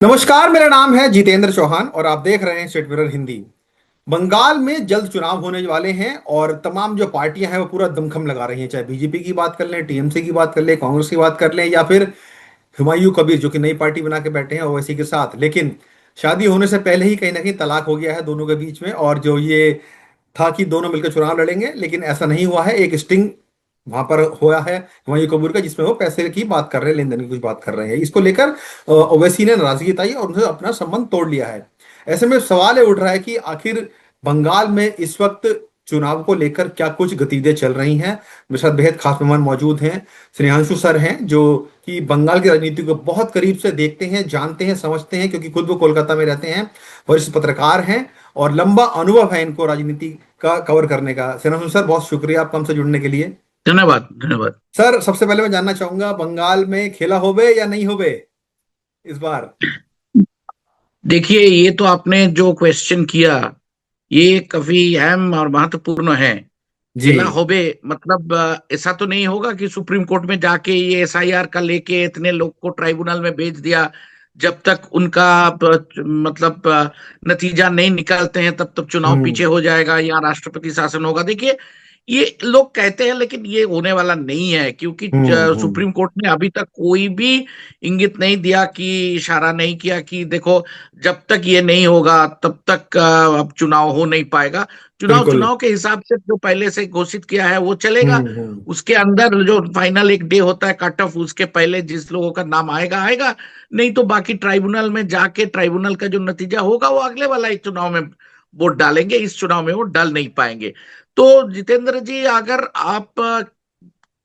नमस्कार, मेरा नाम है जितेंद्र चौहान और आप देख रहे हैं स्टेट मिरर हिंदी। बंगाल में जल्द चुनाव होने वाले हैं और तमाम जो पार्टियां हैं वो पूरा दमखम लगा रही हैं, चाहे बीजेपी की बात कर लें, टीएमसी की बात कर लें, कांग्रेस की बात कर लें या फिर हुमायूं कबीर जो कि नई पार्टी बना के बैठे हैं ओवैसी के साथ। लेकिन शादी होने से पहले ही कहीं ना कहीं तलाक हो गया है दोनों के बीच में, और जो ये था कि दोनों मिलकर चुनाव लड़ेंगे, लेकिन ऐसा नहीं हुआ है। एक स्टिंग वहां पर हुआ है हुमायूं कबूर का, जिसमें वो पैसे की बात कर रहे हैं, लेन देन की कुछ बात कर रहे हैं। इसको लेकर ओवैसी ने नाराजगी जताई और उनसे अपना संबंध तोड़ लिया है। ऐसे में सवाल ये उठ रहा है कि आखिर बंगाल में इस वक्त चुनाव को लेकर क्या कुछ गतिविधियां चल रही हैं। मेरे साथ बेहद खास मेहमान मौजूद हैं। स्नेहांशु सर हैं जो कि बंगाल की राजनीति को बहुत करीब से देखते हैं, जानते हैं, समझते हैं, क्योंकि खुद वो कोलकाता में रहते हैं। वरिष्ठ पत्रकार हैं और लंबा अनुभव है इनको राजनीति का कवर करने का। स्नेहांशु सर, बहुत शुक्रिया आपका हमसे जुड़ने के लिए। धन्यवाद धन्यवाद। सर, सबसे पहले मैं जानना चाहूंगा, बंगाल में खेला होबे या नहीं होबे इस बार? देखिए, ये तो आपने जो क्वेश्चन किया, ये काफी अहम और महत्वपूर्ण है। जी। खेला होबे मतलब ऐसा तो नहीं होगा कि सुप्रीम कोर्ट में जाके ये एसआईआर का लेके इतने लोग को ट्राइब्यूनल में भेज दिया। जब तक उनका मतलब नतीजा नहीं निकालते हैं तब तक चुनाव हम्म। पीछे हो जाएगा या राष्ट्रपति शासन होगा। देखिए, ये लोग कहते हैं लेकिन ये होने वाला नहीं है, क्योंकि हम्म। सुप्रीम कोर्ट ने अभी तक कोई भी इंगित नहीं दिया, कि इशारा नहीं किया कि देखो, जब तक ये नहीं होगा तब तक अब चुनाव हो नहीं पाएगा। चुनाव बिल्कुल। चुनाव के हिसाब से जो पहले से घोषित किया है वो चलेगा। हम्म। उसके अंदर जो फाइनल एक डे होता है कट ऑफ, उसके पहले जिस लोगों का नाम आएगा आएगा, नहीं तो बाकी ट्राइब्यूनल में जाके ट्राइब्यूनल का जो नतीजा होगा वो अगले वाला ही चुनाव में वोट डालेंगे। इस चुनाव में वो डाल नहीं पाएंगे। तो जितेंद्र जी, अगर आप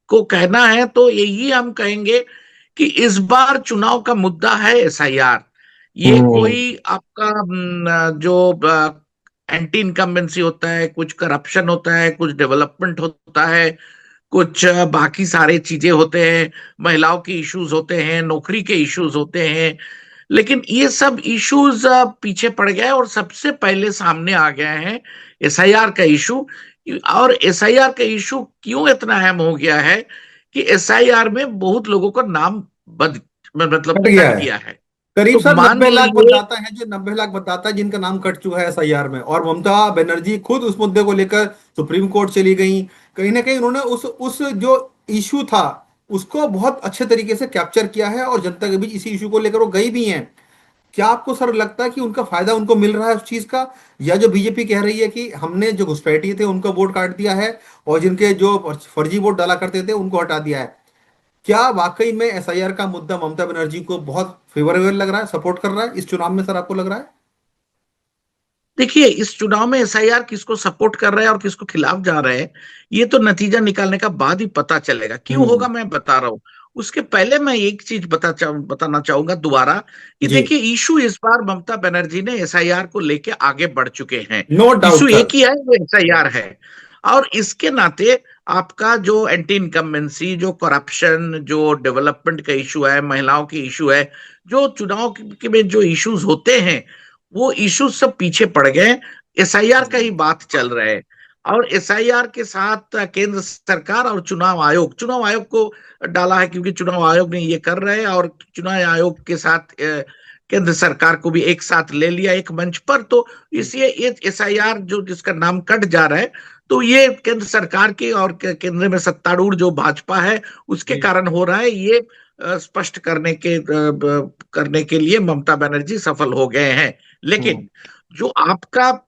को कहना है तो यही हम कहेंगे कि इस बार चुनाव का मुद्दा है एसआईआर। ये हम्म। कोई आपका जो एंटी इनकम्बेंसी होता है, कुछ करप्शन होता है, कुछ डेवलपमेंट होता है, कुछ बाकी सारे चीजें होते हैं, महिलाओं के इश्यूज होते हैं, नौकरी के इश्यूज होते हैं। लेकिन ये सब इश्यूज पीछे पड़ गए और सबसे पहले सामने आ गया है एसआईआर का इशू। और एसआईआर का इशू क्यों इतना अहम हो गया है कि एसआईआर में बहुत लोगों का नाम बद मतलब कट गया कट है। गया है। करीब तो सर मान 90 लाख लीजिए, मतदाता है, जो 90 लाख मतदाता है जिनका नाम कट चुका है एसआईआर में, और ममता बनर्जी खुद उस मुद्दे को लेकर सुप्रीम कोर्ट चली गई। कहीं ना कहीं उन्होंने उस जो इशू था उसको बहुत अच्छे तरीके से कैप्चर किया है और जनता के बीच इसी इशू को लेकर वो गई भी हैं। क्या आपको सर लगता है कि उनका फायदा उनको मिल रहा है उस चीज का, या जो बीजेपी कह रही है कि हमने जो घुसपैठिए थे उनका वोट काट दिया है और जिनके जो फर्जी वोट डाला करते थे उनको हटा दिया है? क्या वाकई में एसआईआर का मुद्दा ममता बनर्जी को बहुत फेवरेबल लग रहा है, सपोर्ट कर रहा है इस चुनाव में, सर आपको लग रहा है? देखिए, इस चुनाव में एसआईआर किसको सपोर्ट कर रहा है और किसको खिलाफ जा रहा है, ये तो नतीजा निकालने का बाद ही पता चलेगा। क्यों हम्म। होगा मैं बता रहा हूं। उसके पहले मैं एक चीज बताना चाहूंगा दोबारा, कि जी। देखिए, इशू इस बार ममता बनर्जी ने एसआईआर को लेके आगे बढ़ चुके हैं। No issue doubt sir. एक ही है, वो एसआईआर है। और इसके नाते आपका जो एंटी इनकम्बेंसी, जो करप्शन, जो डेवलपमेंट का इशू है, महिलाओं की इशू है, जो चुनाव में जो इश्यूज होते हैं, वो इश्यूज सब पीछे पड़ गए। एसआईआर का ही बात चल रहा है। और एसआईआर के साथ केंद्र सरकार और चुनाव आयोग को डाला है, क्योंकि चुनाव आयोग ने ये कर रहे हैं। और चुनाव आयोग के साथ केंद्र सरकार को भी एक साथ ले लिया एक मंच पर। तो इसलिए ये एसआईआर जो जिसका नाम कट जा रहा है, तो ये केंद्र सरकार की और केंद्र में सत्तारूढ़ जो भाजपा है उसके जी। कारण हो रहा है। ये स्पष्ट करने के लिए ममता बनर्जी सफल हो गए हैं। हम्म। लेकिन जो आपका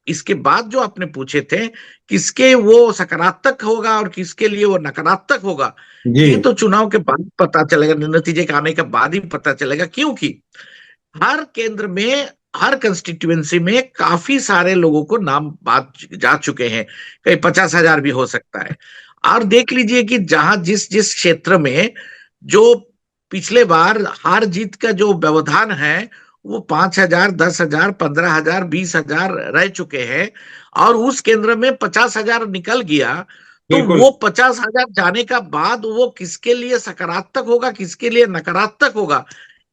इसके बाद जो आपने पूछे थे, किसके वो सकारात्मक होगा और किसके लिए वो नकारात्मक होगा, जी। ये तो चुनाव के बाद पता चलेगा, नतीजे के आने के बाद ही पता चलेगा। क्योंकि हर केंद्र में, हर कंस्टिट्यूएंसी में काफी सारे लोगों को नाम बात जा चुके हैं। कहीं 50,000 भी हो सकता है। और देख लीजिए कि जहां जिस जिस क्षेत्र में जो पिछले बार हार जीत का जो व्यवधान है, वो 5,000, 10,000, 15,000, 20,000 रह चुके हैं, और उस केंद्र में 50,000 निकल गया। तो बिल्कुल। वो 50,000 जाने का बाद वो किसके लिए सकारात्मक होगा, किसके लिए नकारात्मक होगा,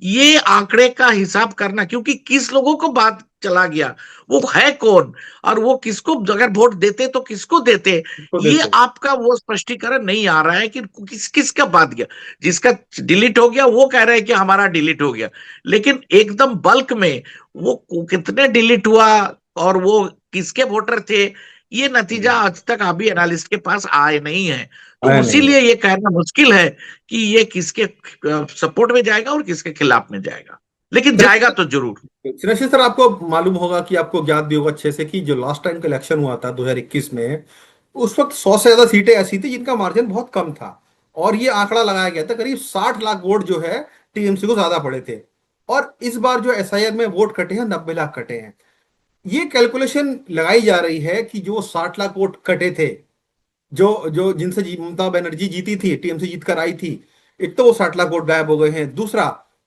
ये आंकड़े का हिसाब करना, क्योंकि किस लोगों को बात चला गया, वो है कौन, और वो किसको अगर वोट देते तो किसको देते, इसको ये देते। आपका वो स्पष्टीकरण नहीं आ रहा है कि किसका बात गया। जिसका डिलीट हो गया वो कह रहे हैं कि हमारा डिलीट हो गया, लेकिन एकदम बल्क में वो कितने डिलीट हुआ और वो किसके वोटर थे, ये नतीजा हम्म, आज तक अभी एनालिस्ट के पास आए नहीं है। तो आया नहीं है। उसीलिए ये कहना मुश्किल है कि ये किसके सपोर्ट में जाएगा और किसके खिलाफ में जाएगा, लेकिन जाएगा तो जरूर। सुरेश सर, आपको मालूम होगा कि आपको ज्ञात भी होगा अच्छे से कि जो लास्ट टाइम का इलेक्शन हुआ था 2021 में, उस वक्त 100 से ज्यादा सीटें ऐसी थी जिनका मार्जिन बहुत कम था। और ये आंकड़ा लगाया गया था करीब 60 लाख वोट जो है टीएमसी को ज्यादा पड़े थे। और इस बार जो एसआईआर में वोट कटे हैं 90 लाख कटे हैं। ये कैलकुलेशन लगाई जा रही है कि जो 60 लाख वोट कटे थे, जो जो जिनसे ममता बनर्जी जीती थी, टीएमसी जीत कर आई थी, एक तो वो 60 लाख वोट गायब हो गए हैं। दूसरा,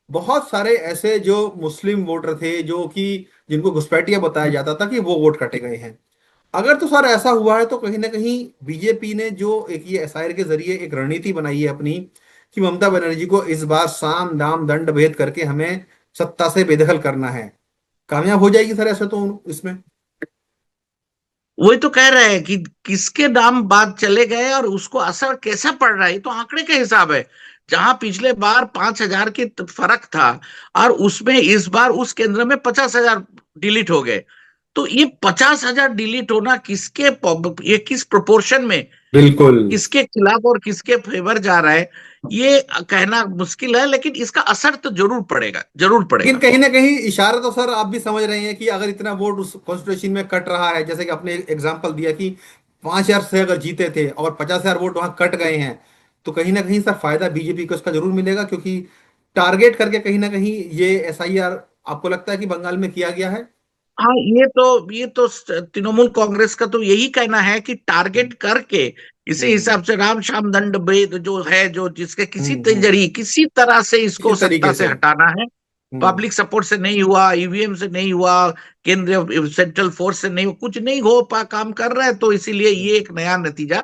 बहुत सारे ऐसे जो मुस्लिम वोटर थे जो कि जिनको घुसपैठिया बताया जाता था कि वो वोट कटे गए हैं। अगर तो सर ऐसा हुआ है तो कहीं ना कहीं बीजेपी ने जो एक ये एसआईआर के जरिए एक रणनीति बनाई है अपनी, कि ममता बनर्जी को इस बार साम दाम दंड भेद करके हमें सत्ता से बेदखल करना है, कामयाब हो जाएगी सर ऐसे तो इसमें। वही तो कह रहे हैं कि किसके नाम बात चले गए और उसको असर कैसा पड़ रहा है, ये तो आंकड़े का हिसाब है। जहां पिछले बार 5,000 की फर्क था और उसमें इस बार उस केंद्र में 50,000 डिलीट हो गए, तो ये 50,000 डिलीट होना ये किस प्रोपोर्शन में, बिल्कुल। किसके खिलाफ और किसके फेवर जा रहा है, ये कहना मुश्किल है, लेकिन इसका असर तो जरूर पड़ेगा, जरूर लेकिन पड़ेगा। कहीं ना कहीं इशारा तो सर आप भी समझ रहे हैं कि अगर इतना वोट उस कॉन्स्टिट्यूशन में कट रहा है, जैसे कि आपने एग्जांपल दिया कि 5,000 से अगर जीते थे और 50,000 वोट वहां कट गए हैं, तो कहीं ना कहीं सर फायदा बीजेपी को इसका जरूर मिलेगा, क्योंकि टारगेट करके कहीं ना कहीं ये एसआईआर आपको लगता है कि बंगाल में किया गया है। हाँ, ये तो तृणमूल कांग्रेस का तो यही कहना है कि टारगेट करके इसी हम्म हिसाब से राम श्याम दंड भेद जो है, जो जिसके हम्म। किसी तरह से इसी इसको तरीके सत्ता से से। हटाना है। हम्म पब्लिक सपोर्ट से नहीं हुआ, ईवीएम से नहीं हुआ, केंद्रीय सेंट्रल फोर्स से नहीं हुआ, कुछ नहीं हो पा काम कर रहा है, तो इसीलिए ये एक नया नतीजा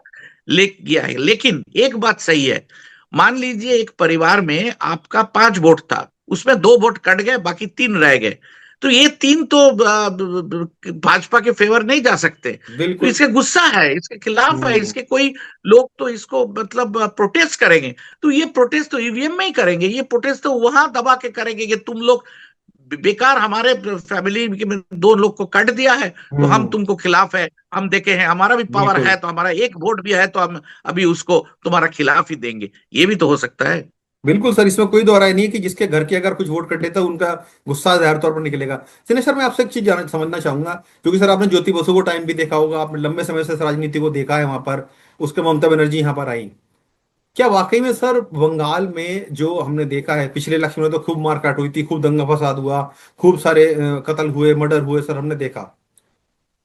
ले गया है। लेकिन एक बात सही है, मान लीजिए एक परिवार में आपका 5 वोट था, उसमें 2 वोट कट गए, बाकी 3 रह गए, तो ये 3 तो भाजपा के फेवर नहीं जा सकते। तो बिल्कुल। इसके गुस्सा है, इसके खिलाफ है, हम्म इसके कोई लोग तो इसको मतलब प्रोटेस्ट करेंगे। तो ये प्रोटेस्ट तो ईवीएम में ही करेंगे, ये प्रोटेस्ट तो वहां दबा के करेंगे कि तुम लोग बेकार हमारे फैमिली के 2 लोग को काट दिया है, तो हम हम्म। तुमको खिलाफ है, हम देखे हैं हमारा भी पावर बिल्कुल है, तो हमारा 1 वोट भी है, तो हम अभी उसको तुम्हारा खिलाफ ही देंगे। ये भी तो हो सकता है। बिल्कुल सर, इसमें कोई दो राय नहीं है कि जिसके घर के अगर कुछ वोट कटे तो उनका गुस्सा जाहिर तौर पर निकलेगा। सिने सर, मैं आपसे एक चीज जानना समझना चाहूंगा, क्योंकि सर आपने ज्योति बसु को टाइम भी देखा होगा, आपने लंबे समय से राजनीति को देखा है वहां पर, उसके ममता बनर्जी यहाँ पर आई। क्या वाकई में सर बंगाल में जो हमने देखा है पिछले इलेक्शन में, तो खूब मारकाट हुई थी, खूब दंगा फसाद हुआ, खूब सारे कत्ल हुए, मर्डर हुए सर, हमने देखा।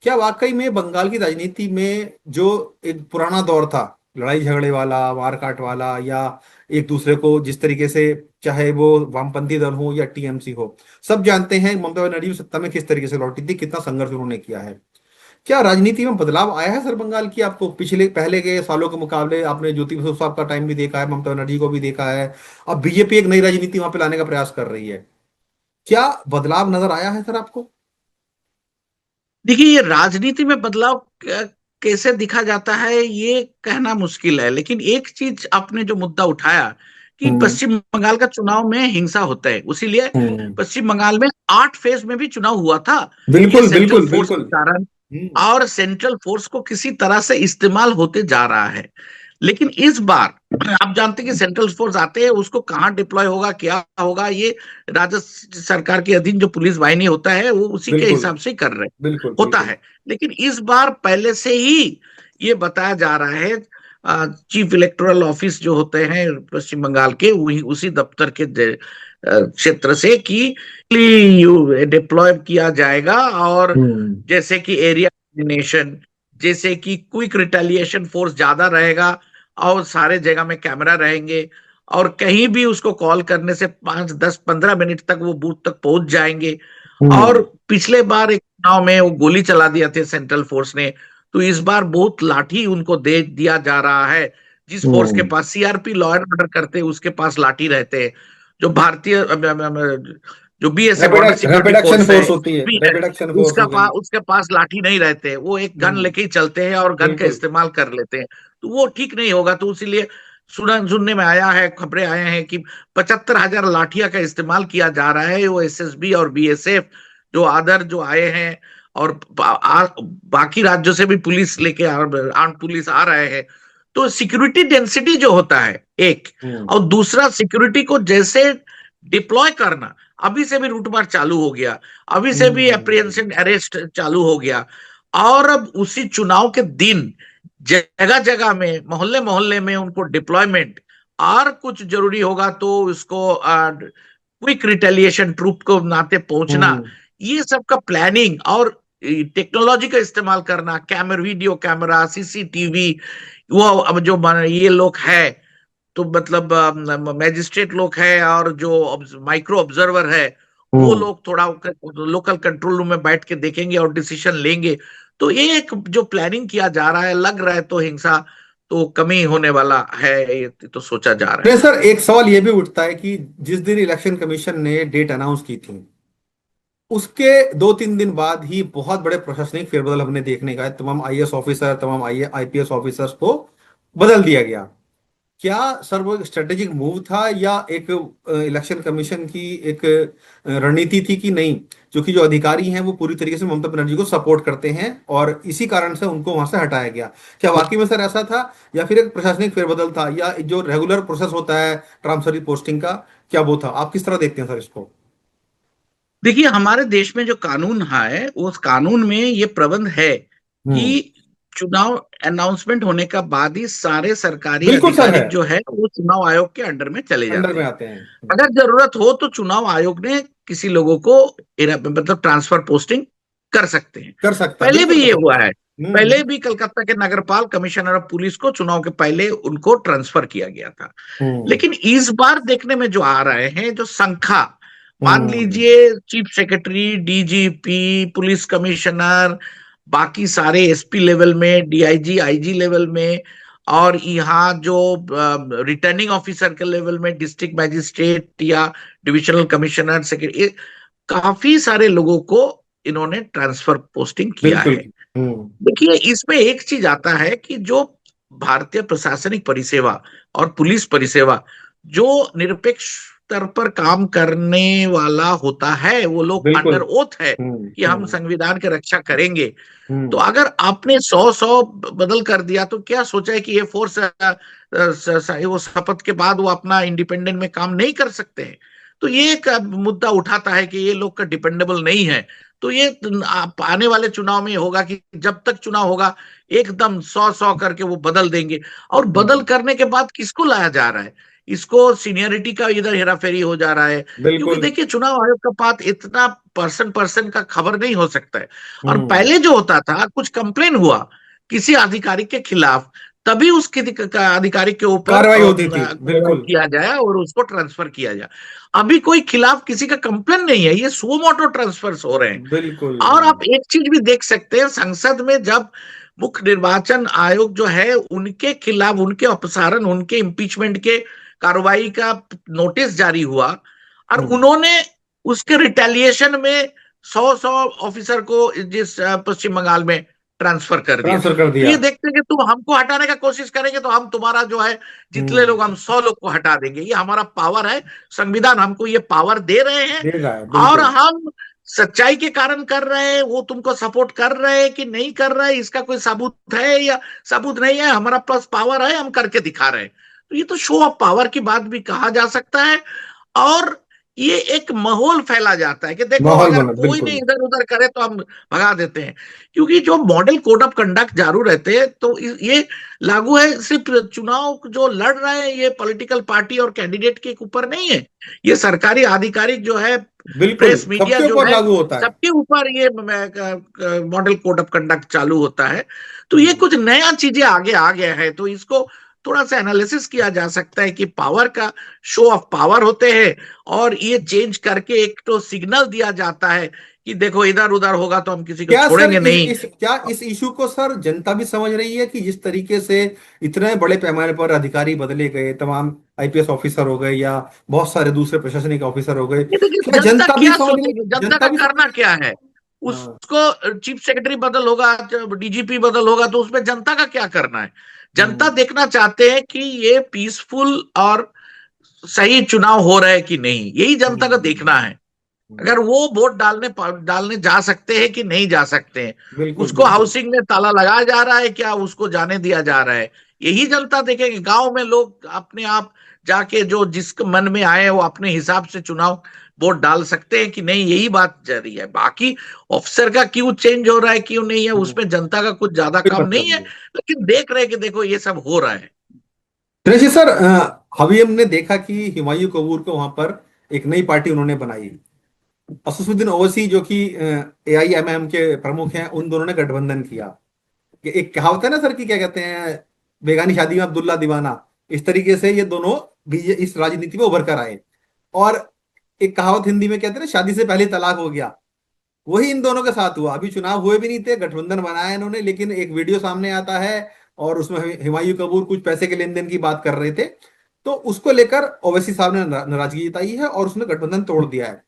क्या वाकई में बंगाल की राजनीति में जो एक पुराना दौर था, लड़ाई झगड़े वाला, मारकाट वाला, या एक दूसरे को जिस तरीके से, चाहे वो वामपंथी दल हो या टीएमसी हो, सब जानते हैं ममता बनर्जी सत्ता में किस तरीके से लौटी थी, कितना संघर्ष उन्होंने किया है। क्या राजनीति में बदलाव आया है सर बंगाल की, आपको पिछले पहले के सालों के मुकाबले? आपने ज्योति बसु साहब का टाइम भी देखा है, ममता बनर्जी को भी देखा है, अब बीजेपी एक नई राजनीति वहां पे लाने का प्रयास कर रही है। क्या बदलाव नजर आया है सर आपको? देखिए, ये राजनीति में बदलाव कैसे दिखा जाता है ये कहना मुश्किल है, लेकिन एक चीज आपने जो मुद्दा उठाया कि हम्म पश्चिम बंगाल का चुनाव में हिंसा होता है, उसीलिए हम्म। पश्चिम बंगाल में 8 फेज में भी चुनाव हुआ था। ये बिल्कुल सेंट्रल बिल्कुल फोर्स बिल्कुल। के कारण, हम्म और सेंट्रल फोर्स को किसी तरह से इस्तेमाल होते जा रहा है। लेकिन इस बार आप जानते हैं कि सेंट्रल फोर्स आते हैं, उसको कहाँ डिप्लॉय होगा, क्या होगा, ये राज्य सरकार के अधीन जो पुलिस वाहिनी होता है वो उसी के बिल्कुल हिसाब से कर रहे बिल्कुल होता बिल्कुल। है। लेकिन इस बार पहले से ही ये बताया जा रहा है, चीफ इलेक्टोरल ऑफिस जो होते हैं पश्चिम बंगाल के, वही उसी दफ्तर के क्षेत्र से कि डिप्लॉय किया जाएगा, और हम्म जैसे कि एरिया कोऑर्डिनेशन, जैसे कि क्विक रिटेलिएशन फोर्स ज्यादा रहेगा, और सारे जगह में कैमरा रहेंगे, और कहीं भी उसको कॉल करने से 5 10 15 मिनट तक वो बूथ तक पहुंच जाएंगे। और हम्म पिछले बार एक चुनाव में वो गोली चला दिया थे सेंट्रल फोर्स ने, तो इस बार बहुत लाठी उनको दे दिया जा रहा है। जिस फोर्स के हम्म। पास सीआरपी लॉ एंड ऑर्डर करते हैं उसके पास लाठी रहते हैं, जो भारतीय जो BSF rapid border security rapid action force है, फोर्स होती है, भी है, रैपिड एक्शन फोर्स हो गई। उसके पास लाठी नहीं रहते, वो एक गन हम्म। लेके ही चलते हैं और गन का बिल्कुल। इस्तेमाल कर लेते हैं। तो वो ठीक नहीं होगा। तो इसीलिए सुनने में आया है, खबरें आए हैं कि 75,000 लाठियां का इस्तेमाल किया जा रहा है। वो एसएसबी और बीएसएफ जो आदर जो आए हैं, और बाकी राज्यों से भी पुलिस लेके आर्म पुलिस आ रहे हैं। तो सिक्योरिटी डेंसिटी जो होता है एक, हम्म। और दूसरा सिक्योरिटी को जैसे डिप्लॉय करना, अभी से भी रूटमार्च चालू हो गया, अभी से भी हम्म। अप्रिहेंशन अरेस्ट चालू हो गया। और अब उसी चुनाव के दिन जगह जगह में, मोहल्ले मोहल्ले में उनको डिप्लॉयमेंट, और कुछ जरूरी होगा तो उसको क्विक रिटेलिएशन ट्रूप को नाते पहुंचना, हम्म। ये सब का प्लानिंग और टेक्नोलॉजी का इस्तेमाल करना, वीडियो कैमरा, सीसीटीवी, वो अब जो ये लोग है, तो मतलब मैजिस्ट्रेट लोग है और जो माइक्रो ऑब्जर्वर है, वो हम्म। लोग थोड़ा लोकल कंट्रोल रूम में बैठ के देखेंगे और डिसीजन लेंगे। तो ये एक जो प्लानिंग किया जा रहा है, लग रहा है तो हिंसा तो कमी होने वाला है, ये तो सोचा जा रहा नहीं है। सर, एक सवाल ये भी उठता है कि जिस दिन इलेक्शन कमीशन ने डेट अनाउंस की थी, उसके 2-3 दिन बाद ही बहुत बड़े प्रशासनिक फेरबदल हमने देखने का है। तमाम आईएएस ऑफिसर, तमाम आई आईपीएस ऑफिसर्स को बदल दिया गया। क्या सर वो एक स्ट्रेटेजिक मूव था, या एक इलेक्शन कमीशन की एक रणनीति थी कि नहीं, क्योंकि जो अधिकारी हैं वो पूरी तरीके से ममता बनर्जी को सपोर्ट करते हैं और इसी कारण से उनको वहां से हटाया गया? क्या वाकई में सर ऐसा था, या फिर एक प्रशासनिक फेरबदल था, या जो रेगुलर प्रोसेस होता है ट्रांसफर पोस्टिंग का, क्या वो था? आप किस तरह देखते हैं सर इसको? देखिए, हमारे देश में जो कानून है, उस कानून में ये प्रबंध है हम्म। कि चुनाव अनाउंसमेंट होने का बाद ही सारे सरकारी बिल्कुल सर है। अधिकारिक जो है वो चुनाव आयोग के अंडर में चले अंडर जाते में हैं। आते हैं। अगर जरूरत हो तो चुनाव आयोग ने किसी लोगों को मतलब ट्रांसफर पोस्टिंग कर सकते हैं। कर सकता है, पहले बिल्कुल भी कर ये सकता हुआ है। है। पहले भी कलकत्ता के नगरपाल कमिश्नर ऑफ पुलिस को चुनाव के पहले उनको ट्रांसफर किया गया था। हम्म। लेकिन इस बार देखने में जो आ रहे हैं, जो संख्या, मान हम्म। लीजिए chief secretary, DGP, police commissioner, बाकी सारे एसपी लेवल में, डीआईजी, आईजी लेवल में, और यहाँ जो रिटर्निंग ऑफिसर के लेवल में डिस्ट्रिक्ट मैजिस्ट्रेट या डिविजनल कमिश्नर, सेक्रेटरी, काफी सारे लोगों को इन्होंने ट्रांसफर पोस्टिंग किया बिल्कुल। है। हम्म। देखिए, इसमें एक चीज आता है कि जो भारतीय प्रशासनिक परिसेवा और पुलिस परिसेवा, जो निरपेक्ष स्तर पर काम करने वाला होता है, वो लोग बिल्कुल। अंडर ओथ है हम्म। कि हम हम्म। संविधान की रक्षा करेंगे। तो हम्म। अगर आपने 100 बदल कर दिया, तो क्या सोचा है कि ये फोर्स वो शपथ के बाद वो अपना इंडिपेंडेंट में काम नहीं कर सकते हैं? तो ये एक मुद्दा उठाता है कि ये लोग का डिपेंडेबल नहीं है। तो ये आने वाले चुनाव में होगा कि जब तक चुनाव होगा, एकदम 100 करके वो बदल देंगे। और बदल हम्म। करने के बाद किसको लाया जा रहा है? इसको सीनियरिटी का इधर हेराफेरी हो जा रहा है। क्योंकि बिल्कुल। देखिए, चुनाव आयोग का बात इतना पर्सन पर्सन का खबर नहीं हो सकता है। और हम्म। पहले जो होता था, कुछ कंप्लेन हुआ किसी अधिकारी के खिलाफ, तभी उसके अधिकारी के ऊपर कार्रवाई होती थी, कार्रवाई बिल्कुल। किया जाए और उसको ट्रांसफर किया जाए। अभी कोई खिलाफ किसी का कंप्लेन नहीं है, ये सुओ मोटो ट्रांसफर हो रहे हैं। बिल्कुल। और आप एक चीज भी देख सकते हैं, संसद में जब मुख्य निर्वाचन आयोग जो है, उनके खिलाफ, उनके अपसारण, उनके इम्पीचमेंट के कार्रवाई का नोटिस जारी हुआ, और हम्म। उन्होंने उसके रिटेलिएशन में 100 ऑफिसर को जिस पश्चिम बंगाल में ट्रांसफर कर दिया। ट्रांसफर कर तो दिया। ये देखते हैं कि तुम हमको हटाने का कोशिश करेंगे तो हम तुम्हारा जो है, जितने हम्म। लोग, हम 100 लोग को हटा देंगे। ये हमारा पावर है, संविधान हमको ये पावर दे रहे हैं। दे रहा है, और बिल्कुल। हम सच्चाई के कारण कर रहे हैं, वो तुमको सपोर्ट कर रहे हैं कि नहीं कर रहे हैं, इसका कोई सबूत है या सबूत नहीं है, हमारा पास पावर है, हम करके दिखा रहे हैं। तो ये तो शो ऑफ पावर की बात भी कहा जा सकता है। और ये एक माहौल फैला जाता है कि देखो, माहौल अगर बना, कोई नहीं बिल्कुल। इधर उधर करे तो हम भगा देते हैं। क्योंकि जो मॉडल कोड ऑफ कंडक्ट जारू रहते हैं, तो ये लागू है सिर्फ चुनाव जो लड़ रहे हैं, ये पॉलिटिकल पार्टी और कैंडिडेट के ऊपर नहीं है। ये सरकारी आधिकारिक जो है, बिल्कुल प्रेस मीडिया सबके जो ऊपर है, लागू होता है। सबके ऊपर ये मॉडल कोड ऑफ कंडक्ट चालू होता है। तो ये कुछ नया चीजें आगे आ गया है, तो इसको थोड़ा सा एनालिसिस किया जा सकता है कि पावर का शो ऑफ पावर होते हैं, और ये चेंज करके एक तो सिग्नल दिया जाता है कि देखो इधर उधर होगा तो हम किसी को क्या सर छोड़ेंगे नहीं। क्या इस इशू को सर जनता भी समझ रही है कि जिस तरीके से इतने बड़े पैमाने पर अधिकारी बदले गए, तमाम आईपीएस ऑफिसर हो गए या बहुत सारे दूसरे प्रशासनिक ऑफिसर हो गए, ये देखिए क्या जनता जनता भी क्या समझ रही, सोचेगी, जनता जनता का भी समझ करना रही? क्या है। हाँ। उसको चीफ सेक्रेटरी बदल होगा, डीजीपी बदल होगा, तो उसमें जनता का क्या करना है। जनता हम्म। देखना चाहते हैं कि ये पीसफुल और सही चुनाव हो रहे हैं कि नहीं, यही जनता का देखना हम्म। है। अगर वो वोट डालने डालने जा सकते हैं कि नहीं जा सकते हैं, बिल्कुल उसको बिल्कुल। हाउसिंग में ताला लगाया जा रहा है क्या, उसको जाने दिया जा रहा है, यही जनता देखेगी। गांव में लोग अपने आप जाके जो जिसके मन में आए वो अपने हिसाब से चुनाव वोट डाल सकते हैं कि नहीं, यही बात जा रही है। बाकी ऑफिसर का क्यों चेंज हो रहा है क्यों नहीं है, हम्म, उसमें जनता का कुछ ज्यादा कोई काम मतलब नहीं है। नहीं। लेकिन देख रहे हैं कि देखो ये सब हो रहा है। कृषि सर, अभी हमने देखा कि हुमायूं कबूर को वहां पर एक नई पार्टी उन्होंने बनाई। असदुद्दीन ओवैसी जो कि एआईएमएम के प्रमुख हैं, उन दोनों ने गठबंधन किया। कि एक कहावत है ना सर, कि क्या कहते हैं, बेगानी शादी में अब्दुल्ला दीवाना। इस तरीके से ये दोनों बीजे इस राजनीति में उभर कर आए। और एक कहावत हिंदी में कहते हैं ना, शादी से पहले तलाक हो गया। वही इन दोनों के साथ हुआ। अभी चुनाव हुए भी नहीं थे, गठबंधन बनाया इन्होंने, लेकिन एक वीडियो सामने आता है और उसमें हुमायूं कबूर कुछ पैसे के लेन देन की बात कर रहे थे। तो उसको लेकर ओवैसी साहब ने नाराजगी जताई है और उसने गठबंधन तोड़ दिया है।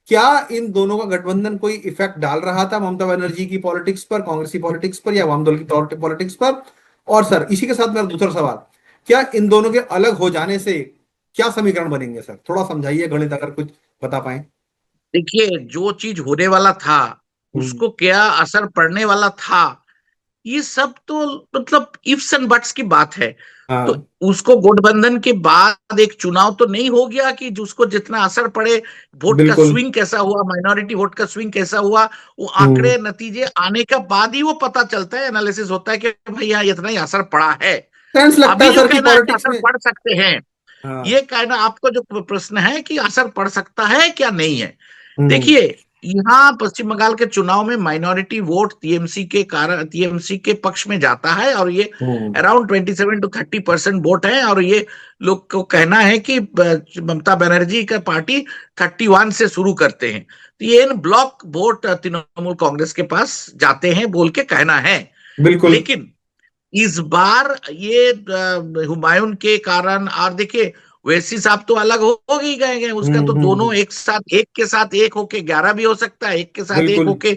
क्या इन दोनों का गठबंधन कोई इफेक्ट डाल रहा था ममता बनर्जी की पॉलिटिक्स पर, कांग्रेस की पॉलिटिक्स पर, या वाम दल की पॉलिटिक्स पर? और सर इसी के साथ मेरा दूसरा सवाल, क्या इन दोनों के अलग हो जाने से क्या समीकरण बनेंगे सर? थोड़ा समझाइए गणित, अगर कुछ बता पाए। देखिए जो चीज होने वाला था, हम्म। उसको क्या असर पड़ने वाला था, ये सब तो मतलब इफ्स एंड बट्स की बात है। तो हाँ। उसको गठबंधन के बाद एक चुनाव तो नहीं हो गया कि जिसको जितना असर पड़े, वोट का बिल्कुल। स्विंग कैसा हुआ, माइनॉरिटी वोट का स्विंग कैसा हुआ, वो हम्म। आंकड़े नतीजे आने के बाद ही वो पता चलता है, एनालिसिस होता है कि भाई यहाँ इतना ही असर पड़ा है। सेंस लगता अभी है जो सर कि कहना है कि पॉलिटिक्स असर में। पड़ सकते हैं, ये हाँ। कहना आपका जो प्रश्न है कि असर पड़ सकता है क्या नहीं है। हम्म। देखिए यहाँ पश्चिम बंगाल के चुनाव में माइनॉरिटी वोट टीएमसी के कारण, टीएमसी के पक्ष में जाता है, और ये हम्म। अराउंड 27 to 30% वोट है। और ये लोग को कहना है कि ममता बनर्जी का पार्टी 31 से शुरू करते हैं, तो ये इन ब्लॉक वोट तृणमूल कांग्रेस के पास जाते हैं बोल के कहना है। बिल्कुल। लेकिन इस बार ये हुमायूं के कारण, और देखिए वैसी साहब तो अलग हो ही गए हैं, उसका तो दोनों हम्म। एक साथ, एक के साथ एक होके 11 भी हो सकता है, एक के साथ एक बिल्कुल होके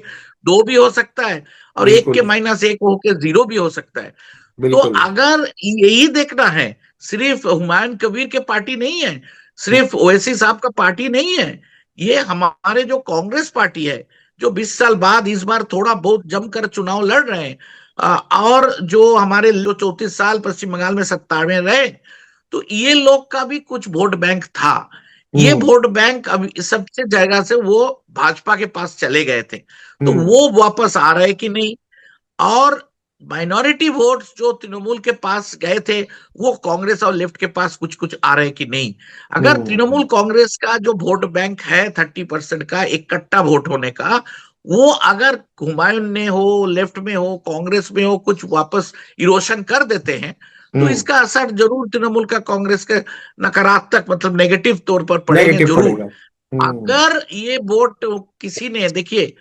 2 भी हो सकता है, और एक के बिल्कुल। माइनस एक होके 0 भी हो सकता है। तो बिल्कुल। अगर यही देखना है, सिर्फ हुमायूं कबीर के पार्टी नहीं है, सिर्फ ओवैसी साहब का पार्टी नहीं है, ये हमारे जो कांग्रेस पार्टी है, जो 20 साल बाद इस बार थोड़ा बहुत जमकर चुनाव लड़ रहे हैं, और जो हमारे जो 34 साल पश्चिम बंगाल में सत्ता में रहे, तो ये लोग का भी कुछ वोट बैंक था। ये हम्म। वोट बैंक अभी सबसे जगह से वो भाजपा के पास चले गए थे, तो हम्म। वो वापस आ रहे कि नहीं। और माइनॉरिटी वोट्स जो तृणमूल के पास गए थे, वो कांग्रेस और लेफ्ट के पास कुछ कुछ आ रहे कि नहीं। अगर हम्म। तृणमूल कांग्रेस का जो वोट बैंक है 30% का इकट्ठा वोट होने का, वो अगर हुमायूं ने हो, लेफ्ट में हो, कांग्रेस में हो, कुछ वापस इरोशन कर देते हैं, तो हम्म। इसका असर जरूर तृणमूल का कांग्रेस के नकारात्मक मतलब नेगेटिव तौर पर पड़ेंगे नेगेटिव जरूर। पड़ेगा। हम्म। अगर ये वोट किसी ने, देखिए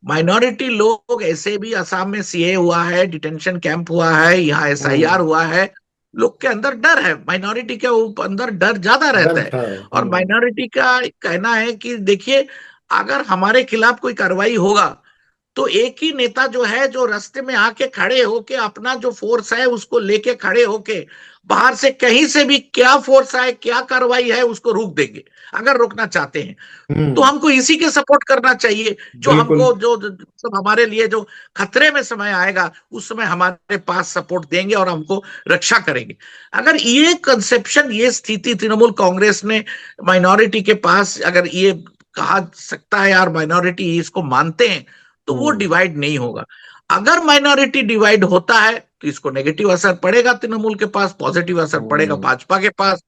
माइनॉरिटी लोग ऐसे भी, असम में सीए हुआ है, डिटेंशन कैंप हुआ है, यहाँ एसआईआर हम्म। हुआ है, लोग के अंदर डर है, माइनॉरिटी के अंदर डर ज्यादा रहता डर है। था। और माइनॉरिटी का कहना है कि देखिए अगर हमारे खिलाफ कोई कार्रवाई होगा, तो एक ही नेता जो है, जो रास्ते में आके खड़े होके अपना जो फोर्स है उसको लेके खड़े होके, बाहर से कहीं से भी क्या फोर्स आए, क्या कार्रवाई है, उसको रोक देंगे अगर रोकना चाहते हैं। तो हम्म। हमको इसी के सपोर्ट करना चाहिए, जो बिल्कुल। हमको जो सब हमारे लिए जो खतरे में समय आएगा, उस समय हमारे पास सपोर्ट देंगे और हमको रक्षा करेंगे। अगर ये कंसेप्शन, ये स्थिति तृणमूल कांग्रेस ने माइनॉरिटी के पास, अगर ये कहा सकता है यार माइनॉरिटी इसको मानते हैं, तो वो हम्म। डिवाइड नहीं होगा। अगर माइनॉरिटी डिवाइड होता है तो इसको नेगेटिव असर पड़ेगा तृणमूल के पास, पॉजिटिव असर पड़ेगा हम्म। भाजपा के पास।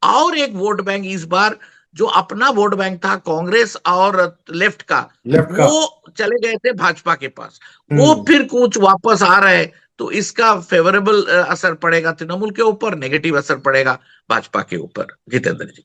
और एक वोट बैंक इस बार जो अपना वोट बैंक था कांग्रेस और लेफ्ट का, लेफ्ट का। वो चले गए थे भाजपा के पास, वो हम्म। फिर कुछ वापस आ रहे हैं। तो इसका फेवरेबल असर पड़ेगा तृणमूल के ऊपर, नेगेटिव असर पड़ेगा भाजपा के ऊपर। जितेंद्र जी।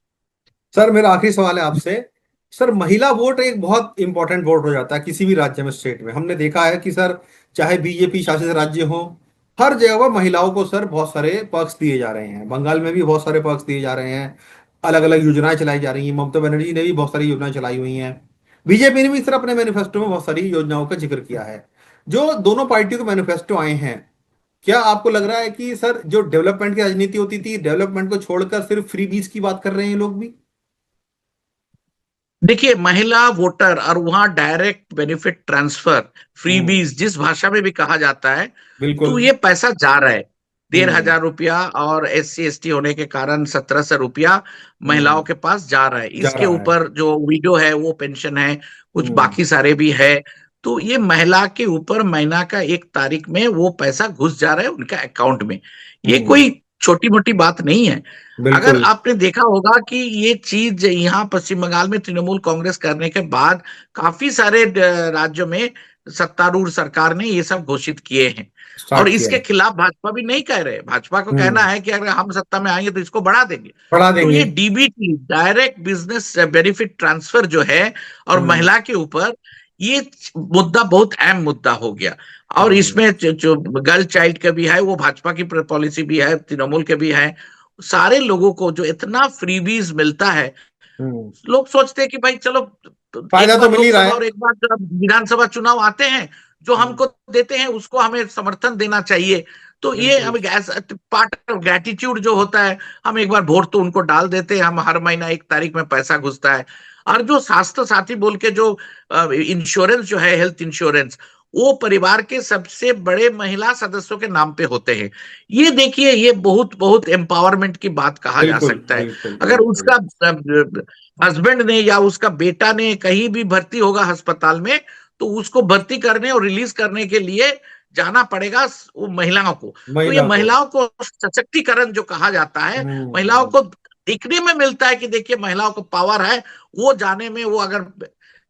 सर मेरा आखिरी सवाल है आपसे। सर महिला वोट एक बहुत इंपॉर्टेंट वोट हो जाता है किसी भी राज्य में, स्टेट में। हमने देखा है कि सर चाहे बीजेपी शासित राज्य हो, हर जगह पर महिलाओं को सर बहुत सारे पर्क्स दिए जा रहे हैं। बंगाल में भी बहुत सारे पर्क्स दिए जा रहे हैं, अलग अलग योजनाएं चलाई जा रही हैं। ममता बनर्जी ने भी बहुत सारी योजनाएं चलाई हुई हैं। बीजेपी ने भी सर अपने मैनिफेस्टो में बहुत सारी योजनाओं का जिक्र किया है। जो दोनों पार्टियों के मैनिफेस्टो आए हैं, क्या आपको लग रहा है कि सर जो डेवलपमेंट की राजनीति होती थी, डेवलपमेंट को छोड़कर सिर्फ फ्री बीज की बात कर रहे हैं लोग भी? देखिए, महिला वोटर और वहां डायरेक्ट बेनिफिट ट्रांसफर, हम्म। फ्रीबीज जिस भाषा में भी कहा जाता है, बिल्कुल। तो ये पैसा जा रहा है। डेढ़ हम्म। हजार रुपया, और SC ST होने के कारण 1700 रुपया महिलाओं हम्म। के पास जा रहा है। जा इसके रहा है। ऊपर जो विडो है वो पेंशन है, कुछ हम्म। बाकी सारे भी है। तो ये महिला के ऊपर महीना का 1 तारीख में वो पैसा घुस जा रहा है उनका अकाउंट में। ये हम्म। कोई छोटी मोटी बात नहीं है। अगर बिल्कुल। आपने देखा होगा कि ये चीज यहाँ पश्चिम बंगाल में तृणमूल कांग्रेस करने के बाद काफी सारे राज्यों में सत्तारूढ़ सरकार ने ये सब घोषित किए हैं। और स्टार्ट किया इसके है। खिलाफ भाजपा भी नहीं कह रहे। भाजपा को कहना हम्म। है कि अगर हम सत्ता में आएंगे तो इसको बढ़ा देंगे। बढ़ा तो देंगे। ये DBT, direct business benefit transfer जो है, और हम्म। महिला के ऊपर, ये मुद्दा बहुत अहम मुद्दा हो गया। और हम्म। इसमें जो गर्ल चाइल्ड का भी है, वो भाजपा की पॉलिसी भी है, तृणमूल के भी है। सारे लोगों को जो इतना फ्रीबीज मिलता है, हम्म। लोग सोचते हैं कि भाई चलो, तो फायदा एक तो बार मिल ही रहा लोकसभा है। और एक बार जब विधानसभा चुनाव आते हैं, जो हम्म। हमको देते हैं उसको हमें समर्थन देना चाहिए। तो ये बिल्कुल। हम पार्ट ऑफ ग्रेटिट्यूड जो होता है, हम एक बार वोट तो उनको डाल देते हैं, हम हर महीना 1 तारीख में पैसा घुसता है। और जो स्वास्थ्य साथी बोल के जो इंश्योरेंस जो है, हेल्थ इंश्योरेंस, वो परिवार के सबसे बड़े महिला सदस्यों के नाम पे होते हैं। ये देखिए, ये बहुत बहुत एम्पावरमेंट की बात कहा जा बिल्कुल। सकता है। बिल्कुल। अगर बिल्कुल। उसका हस्बैंड ने या उसका बेटा ने कहीं भी भर्ती होगा अस्पताल में, तो उसको भर्ती करने और रिलीज करने के लिए जाना पड़ेगा वो महिलाओं को। तो ये महिला को। महिलाओं को सशक्तिकरण जो कहा जाता है, महिलाओं हम्म। को दिखने में मिलता है कि देखिए महिलाओं को पावर है, वो जाने में, वो अगर,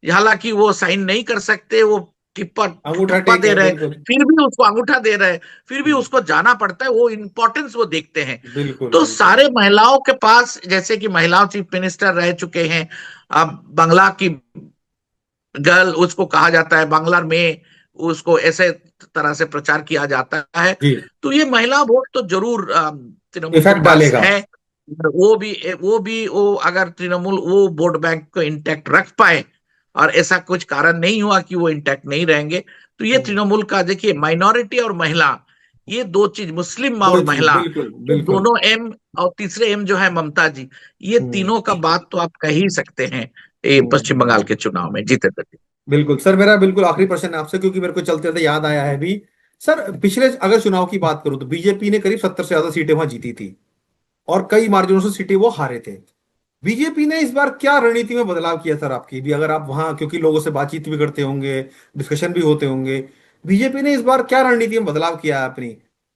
हालांकि वो साइन नहीं कर सकते, वो टिप्पा अंगूठा ठप्पा टेक दे है, रहे हैं, बिल्कुल। फिर भी उसको अंगूठा दे रहे हैं, फिर भी हम्म। उसको जाना पड़ता है, वो इंपॉर्टेंस वो देखते हैं। बिल्कुल। तो बिल्कुल। सारे महिलाओं के पास, जैसे कि महिलाओं चीफ मिनिस्टर रह चुके हैं, अब बांग्ला की गर्ल उसको कहा जाता है, बांग्ला में उसको ऐसे तरह से प्रचार किया जाता है। जी। तो ये महिला वोट तो जरूर तृणमूल के इफेक्ट पास डालेगा। है। वो अगर तृणमूल वो वोट बैंक को इंटैक्ट रख पाए, और ऐसा कुछ कारण नहीं हुआ कि वो इंटैक्ट नहीं रहेंगे, तो ये हम्म। तृणमूल का, देखिए, माइनॉरिटी और महिला, ये दो चीज, मुस्लिम दो और चीज, महिला, बिल्कुल ये बिल्कुल। दोनों एम, और तीसरे एम जो है ममता जी, ये हम्म। तीनों का बात तो आप कह ही सकते हैं ये पश्चिम बंगाल हम्म। के चुनाव में जीते थे। बिल्कुल सर, मेरा बिल्कुल आखिरी प्रश्न है आपसे, क्योंकि मेरे को चलते चलते याद आया है भी। सर पिछले अगर चुनाव की बात करूं तो बीजेपी ने करीब 70 से ज्यादा सीटें वहां जीती थी, और कई मार्जिनों से सीटें वो हारे थे। बीजेपी ने इस बार क्या रणनीति में बदलाव किया सर आपकी भी, अगर आप वहां, क्योंकि लोगों से बातचीत भी करते होंगे, डिस्कशन भी होते होंगे, बीजेपी ने इस बार क्या रणनीति में बदलाव किया है अपनी?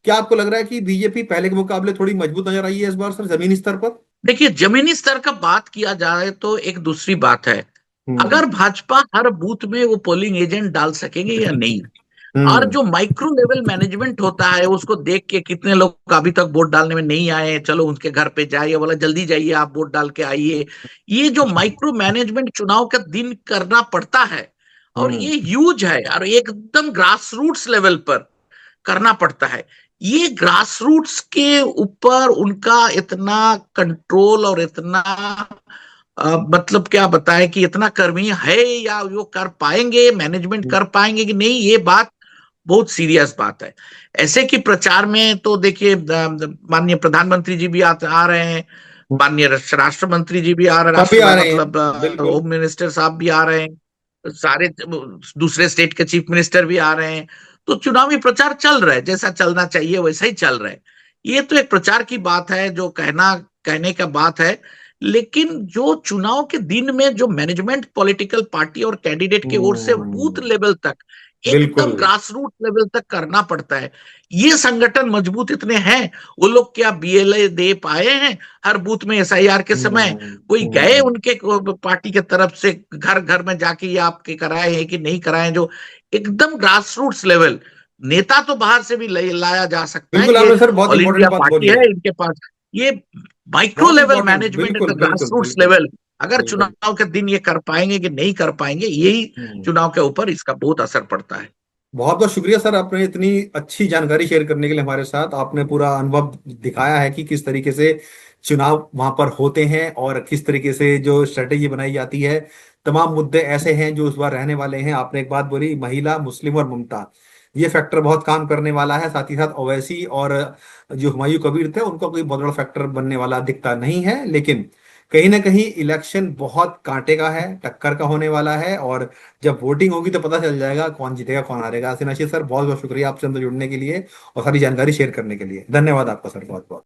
क्या आपको लग रहा है कि बीजेपी पहले के मुकाबले थोड़ी मजबूत नजर आई है इस बार सर, जमीनी स्तर पर? देखिए, जमीनी स्तर का बात किया जाए तो एक दूसरी बात है, हम्म। अगर भाजपा हर बूथ में वो पोलिंग एजेंट डाल सकेंगे या नहीं। और हम्म। जो माइक्रो लेवल मैनेजमेंट होता है, उसको देख के कितने लोग अभी तक वोट डालने में नहीं आए, चलो उनके घर पे जाइए, बोला जल्दी जाइए आप वोट डाल के आइए। ये जो माइक्रो मैनेजमेंट चुनाव का दिन करना पड़ता है, और हम्म। ये ह्यूज है, और एकदम ग्रास रूट्स लेवल पर करना पड़ता है। ये ग्रास रूट्स के ऊपर उनका इतना कंट्रोल और इतना मतलब क्या बताएं कि इतना कर्मी है, या वो कर पाएंगे, मैनेजमेंट कर पाएंगे कि नहीं, ये बात बहुत सीरियस बात है। ऐसे कि प्रचार में तो देखिए, माननीय प्रधानमंत्री जी भी आ रहे हैं, माननीय राष्ट्र मंत्री जी भी आ रहे हैं, सभी राष्ट्र आ रहे हैं। मतलब बिल्कुल। होम मिनिस्टर साहब भी आ रहे हैं, सारे दूसरे स्टेट के चीफ मिनिस्टर भी आ रहे हैं। तो चुनावी प्रचार चल रहा है, जैसा चलना चाहिए वैसा ही चल रहा है। ये तो एक प्रचार की बात है, जो कहने का बात है। लेकिन जो चुनाव के दिन में जो मैनेजमेंट पॉलिटिकल पार्टी और कैंडिडेट की ओर से बूथ हम्म। लेवल तक, बिल्कुल। एकदम ग्रास रूट लेवल तक करना पड़ता है। ये संगठन मजबूत इतने हैं, वो लोग क्या BLA दे पाए हैं हर बूथ में SIR के समय? कोई गए हम्म। उनके पार्टी के तरफ से घर घर में जाके ये आपके कराए हैं कि नहीं कराए, जो एकदम ग्रास रूट्स लेवल, नेता तो बाहर से भी लाया जा सकता है। बिल्कुल, ये आपने सर बहुत ऑल इंपॉर्टेंट इंडिया बात पार्टी बोली है, है। इनके पास ये माइक्रो बहुत लेवल इंपॉर्टेंट, मैनेजमेंट एट बिल्कुल द बिल्कुल ग्रासरूट्स बिल्कुल। लेवल, अगर बिल्कुल। चुनाव के दिन ये कर पाएंगे कि नहीं कर पाएंगे, यही हम्म। चुनाव के ऊपर इसका बहुत असर पड़ता है। बहुत बहुत शुक्रिया सर, आपने इतनी अच्छी जानकारी शेयर करने के लिए हमारे साथ। आपने पूरा अनुभव दिखाया है कि किस तरीके से चुनाव वहां पर होते हैं और किस तरीके से जो स्ट्रेटेजी बनाई जाती है। तमाम मुद्दे ऐसे हैं जो इस बार रहने वाले हैं। आपने एक बात बोली, महिला, मुस्लिम और ममता, ये फैक्टर बहुत काम करने वाला है। साथ ही साथ ओवैसी और जो हुमायूं कबीर थे, उनका कोई बहुत बड़ा फैक्टर बनने वाला दिखता नहीं है। लेकिन कहीं ना कहीं इलेक्शन बहुत कांटे का है, टक्कर का होने वाला है। और जब वोटिंग होगी तो पता चल जाएगा कौन जीतेगा कौन हारेगा। सिनाशी सर, बहुत बहुत शुक्रिया आपसे हमसे जुड़ने के लिए और सारी जानकारी शेयर करने के लिए। धन्यवाद आपका सर, बहुत बहुत।